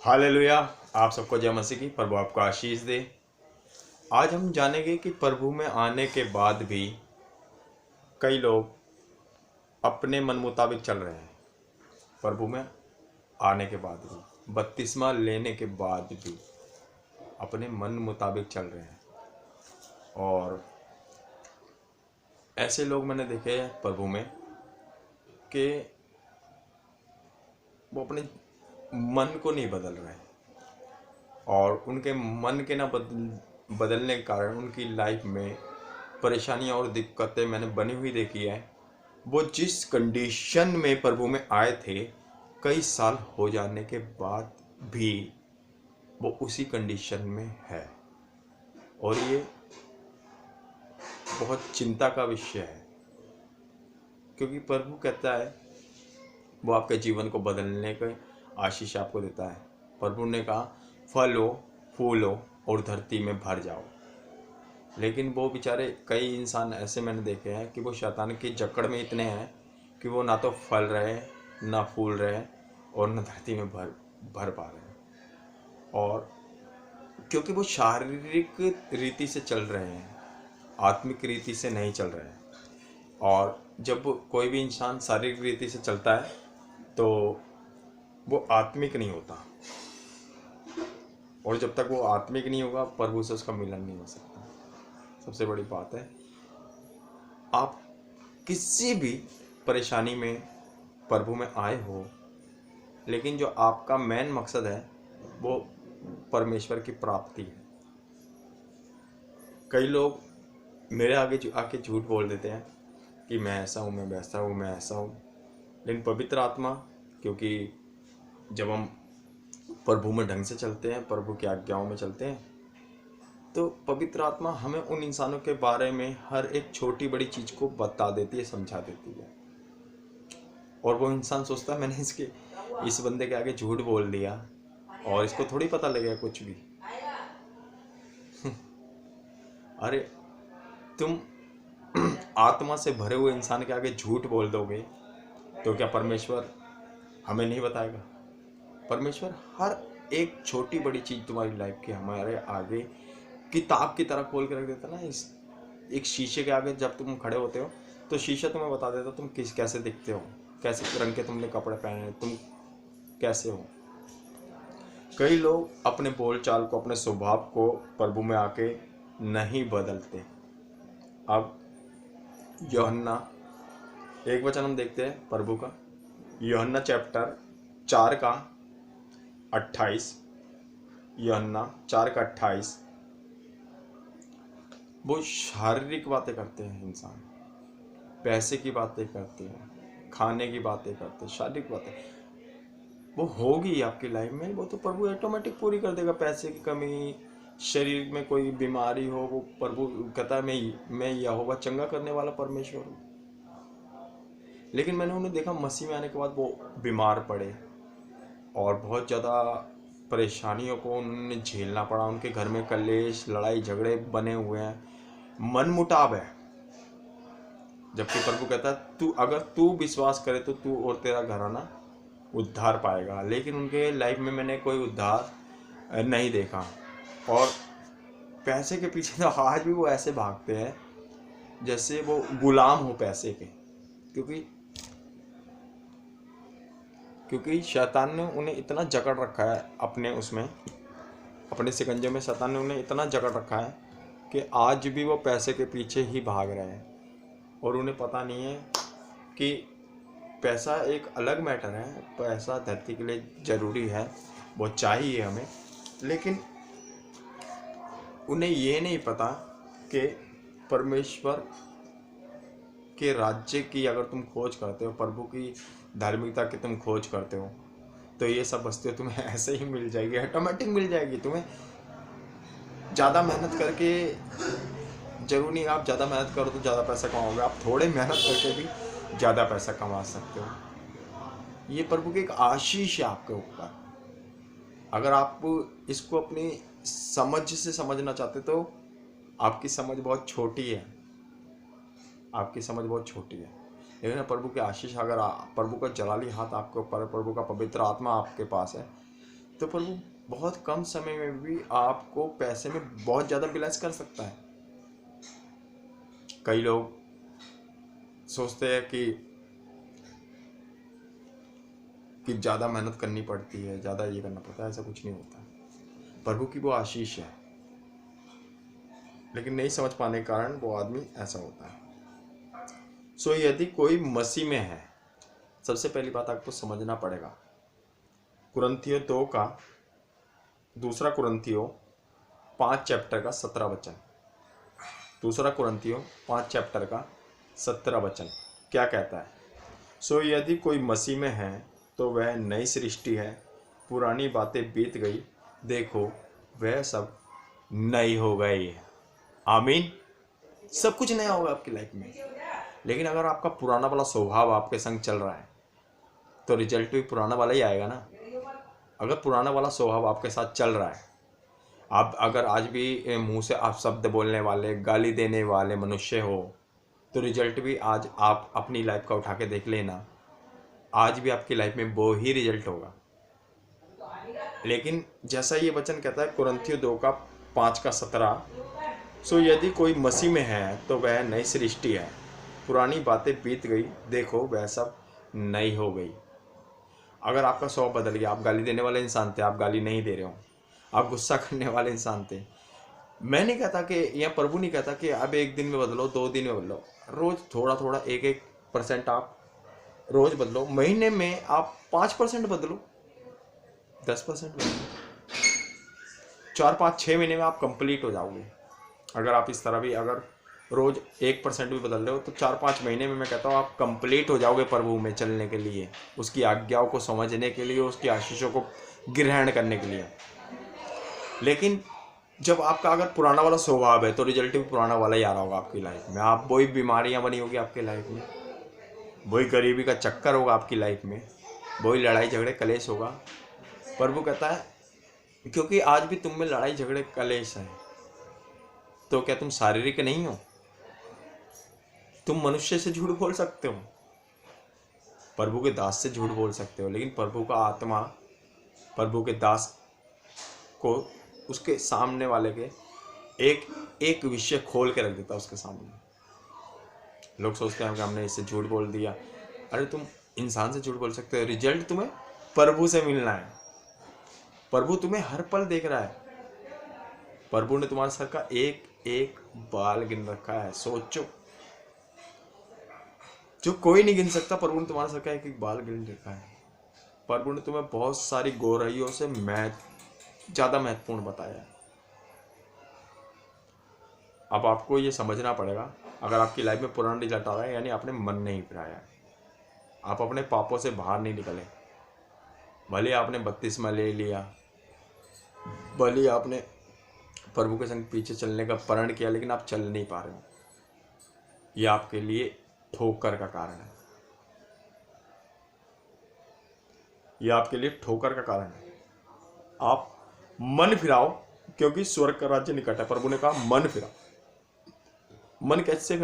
Hallelujah. आप सबको जय मसीह की। प्रभु आपको आशीष दे। आज हम जानेंगे कि प्रभु में आने के बाद भी कई लोग अपने मन मुताबिक चल रहे हैं। प्रभु में आने के बाद भी, बपतिस्मा लेने के बाद भी अपने मन मुताबिक चल रहे हैं। और ऐसे लोग मैंने देखे हैं प्रभु में कि वो अपने मन को नहीं बदल रहे हैं, और उनके मन के ना बदलने के कारण उनकी लाइफ में परेशानियां और दिक्कतें मैंने बनी हुई देखी है। वो जिस कंडीशन में प्रभु में आए थे, कई साल हो जाने के बाद भी वो उसी कंडीशन में है। और ये बहुत चिंता का विषय है, क्योंकि प्रभु कहता है वो आपके जीवन को बदलने का आशीष आपको देता है। प्रभु ने कहा फलो फूलो और धरती में भर जाओ। लेकिन वो बेचारे कई इंसान ऐसे मैंने देखे हैं कि वो शैतान की जकड़ में इतने हैं कि वो ना तो फल रहे, ना फूल रहे, और न धरती में भर पा रहे हैं। और क्योंकि वो शारीरिक रीति से चल रहे हैं, आत्मिक रीति से नहीं चल रहे हैं। और जब कोई भी इंसान शारीरिक रीति से चलता है तो वो आत्मिक नहीं होता, और जब तक वो आत्मिक नहीं होगा प्रभु से उसका मिलन नहीं हो सकता। सबसे बड़ी बात है, आप किसी भी परेशानी में प्रभु में आए हो, लेकिन जो आपका मेन मकसद है वो परमेश्वर की प्राप्ति है। कई लोग मेरे आगे आके झूठ बोल देते हैं कि मैं ऐसा हूँ, मैं वैसा हूँ, मैं ऐसा हूँ। लेकिन पवित्र आत्मा, क्योंकि जब हम प्रभु में ढंग से चलते हैं, प्रभु की आज्ञाओं में चलते हैं, तो पवित्र आत्मा हमें उन इंसानों के बारे में हर एक छोटी बड़ी चीज को बता देती है, समझा देती है। और वो इंसान सोचता है मैंने इस बंदे के आगे झूठ बोल दिया और इसको थोड़ी पता लगेगा कुछ भी। अरे तुम आत्मा से भरे हुए इंसान के आगे झूठ बोल दोगे तो क्या परमेश्वर हमें नहीं बताएगा? परमेश्वर हर एक छोटी बड़ी चीज तुम्हारी लाइफ की हमारे आगे किताब की तरह खोल के रख देता ना। इस एक शीशे के आगे जब तुम खड़े होते हो तो शीशा तुम्हें बता देता तुम कैसे दिखते हो, कैसे रंग के तुमने कपड़े पहने, तुम कैसे हो। कई लोग अपने बोलचाल को, अपने स्वभाव को प्रभु में आके नहीं बदलते। अब यूहन्ना एक वचन हम देखते हैं प्रभु का, यूहन्ना चैप्टर 4 का 28। यूहन्ना 4 का 28। वो शारीरिक बातें करते हैं, इंसान पैसे की बातें करते हैं, खाने की बातें करते हैं, शारीरिक बातें वो होगी आपकी लाइफ में, वो तो प्रभु ऑटोमेटिक पूरी कर देगा। पैसे की कमी, शरीर में कोई बीमारी हो, वो प्रभु कहता है मैं यहोवा चंगा करने वाला परमेश्वर हूँ। लेकिन मैंने उन्हें देखा मसीह में आने के बाद वो बीमार पड़े और बहुत ज़्यादा परेशानियों को उन्हें झेलना पड़ा। उनके घर में कलेश, लड़ाई झगड़े बने हुए हैं, मन मुटाव है। जबकि प्रभु कहता है अगर तू विश्वास करे तो तू और तेरा घराना उद्धार पाएगा। लेकिन उनके लाइफ में मैंने कोई उद्धार नहीं देखा। और पैसे के पीछे तो आज भी वो ऐसे भागते हैं जैसे वो गुलाम हो पैसे के, क्योंकि शैतान ने उन्हें इतना जकड़ रखा है अपने शिकंजे में। शैतान ने उन्हें इतना जकड़ रखा है कि आज भी वो पैसे के पीछे ही भाग रहे हैं। और उन्हें पता नहीं है कि पैसा एक अलग मैटर है, पैसा धरती के लिए ज़रूरी है, वो चाहिए हमें। लेकिन उन्हें ये नहीं पता कि परमेश्वर के राज्य की अगर तुम खोज करते हो, प्रभु की धार्मिकता की तुम खोज करते हो, तो ये सब वस्तुएं तुम्हें ऐसे ही मिल जाएगी, ऑटोमेटिक मिल जाएगी। तुम्हें ज़्यादा मेहनत करके जरूरी नहीं, आप ज़्यादा मेहनत करो तो ज़्यादा पैसा कमाओगे, आप थोड़े मेहनत करके भी ज़्यादा पैसा कमा सकते हो। ये प्रभु की एक आशीष है आपके ऊपर। अगर आप इसको अपनी समझ से समझना चाहते तो आपकी समझ बहुत छोटी है, आपकी समझ बहुत छोटी है। लेकिन प्रभु की आशीष, अगर प्रभु का जलाली हाथ आपके ऊपर है, प्रभु का पवित्र आत्मा आपके पास है, तो प्रभु बहुत कम समय में भी आपको पैसे में बहुत ज़्यादा ब्लेस कर सकता है। कई लोग सोचते हैं कि ज़्यादा मेहनत करनी पड़ती है, ज़्यादा ये करना पड़ता है। ऐसा कुछ नहीं होता। प्रभु की वो आशीष है, लेकिन नहीं समझ पाने के कारण वो आदमी ऐसा होता है। सो यदि कोई मसीह में है, सबसे पहली बात आपको समझना पड़ेगा, कुरिन्थियों 2 का दूसरा कुरिन्थियों 5 चैप्टर का 17 वचन, दूसरा कुरिन्थियों 5 चैप्टर का 17 वचन क्या कहता है? सो यदि कोई मसीह में है तो वह नई सृष्टि है, पुरानी बातें बीत गई, देखो वह सब नई हो गई है। आमीन। सब कुछ नया होगा आपकी लाइफ में। लेकिन अगर आपका पुराना वाला स्वभाव आपके संग चल रहा है तो रिजल्ट भी पुराना वाला ही आएगा ना। अगर पुराना वाला स्वभाव आपके साथ चल रहा है, आप अगर आज भी मुंह से आप शब्द बोलने वाले, गाली देने वाले मनुष्य हो, तो रिजल्ट भी आज आप अपनी लाइफ का उठा के देख लेना, आज भी आपकी लाइफ में वो ही रिजल्ट होगा। लेकिन जैसा ये वचन कहता है कुरिन्थियों 2 का 5 का 17, सो यदि कोई मसीह में है तो वह नई सृष्टि है, पुरानी बातें बीत गई, देखो वह सब नई हो गई। अगर आपका स्वभाव बदल गया, आप गाली देने वाले इंसान थे, आप गाली नहीं दे रहे हो, आप गुस्सा करने वाले इंसान थे, मैं नहीं कहता कि, या प्रभु नहीं कहता कि अब 1 दिन में बदलो, 2 दिन में बदलो, रोज थोड़ा थोड़ा 1% आप रोज बदलो। महीने में आप 5% बदलो, 10% बदलो, 4-5-6 महीने में आप कंप्लीट हो जाओगे। अगर आप इस तरह भी अगर रोज 1% भी बदल रहे हो तो 4-5 महीने में मैं कहता हूँ आप कंप्लीट हो जाओगे प्रभु में चलने के लिए, उसकी आज्ञाओं को समझने के लिए, उसकी आशीषों को ग्रहण करने के लिए। लेकिन जब आपका अगर पुराना वाला स्वभाव है तो रिजल्ट भी पुराना वाला ही आ रहा होगा आपकी लाइफ में। आप वही बीमारियां बनी होगी आपकी लाइफ में, वही गरीबी का चक्कर होगा आपकी लाइफ में, वही लड़ाई झगड़े कलेश होगा। प्रभु कहता है क्योंकि आज भी तुम में लड़ाई झगड़े कलेश है, तो क्या तुम शारीरिक नहीं हो? तुम मनुष्य से झूठ बोल सकते हो, प्रभु के दास से झूठ बोल सकते हो, लेकिन प्रभु का आत्मा प्रभु के दास को उसके सामने वाले के एक विषय खोल के रख देता है उसके सामने। लोग सोचते हैं कि हमने इससे झूठ बोल दिया। अरे तुम इंसान से झूठ बोल सकते हो, रिजल्ट तुम्हें प्रभु से मिलना है। प्रभु तुम्हें हर पल देख रहा है। प्रभु ने तुम्हारे सर का एक बाल गिन रखा है। सोचो, जो कोई नहीं गिन सकता, प्रभु ने तुम्हारे सर का एक बाल गिन रखा है। प्रभु ने तुम्हें बहुत सारी गोराइयों से ज़्यादा महत्वपूर्ण बताया है। अब आपको ये समझना पड़ेगा, अगर आपकी लाइफ में पुराना रिजल्ट आ रहा है यानी आपने मन नहीं फिराया, आप अपने पापों से बाहर नहीं निकले। भले आपने बपतिस्मा ले लिया, भले आपने प्रभु के संग पीछे चलने का प्रण किया, लेकिन आप चल नहीं पा रहे हो, यह आपके लिए ठोकर का कारण है। यह आपके लिए ठोकर का कारण है। आप मन फिराओ, क्योंकि स्वर्ग का राज्य निकट है। प्रभु ने कहा मन फिराओ। मन कैसे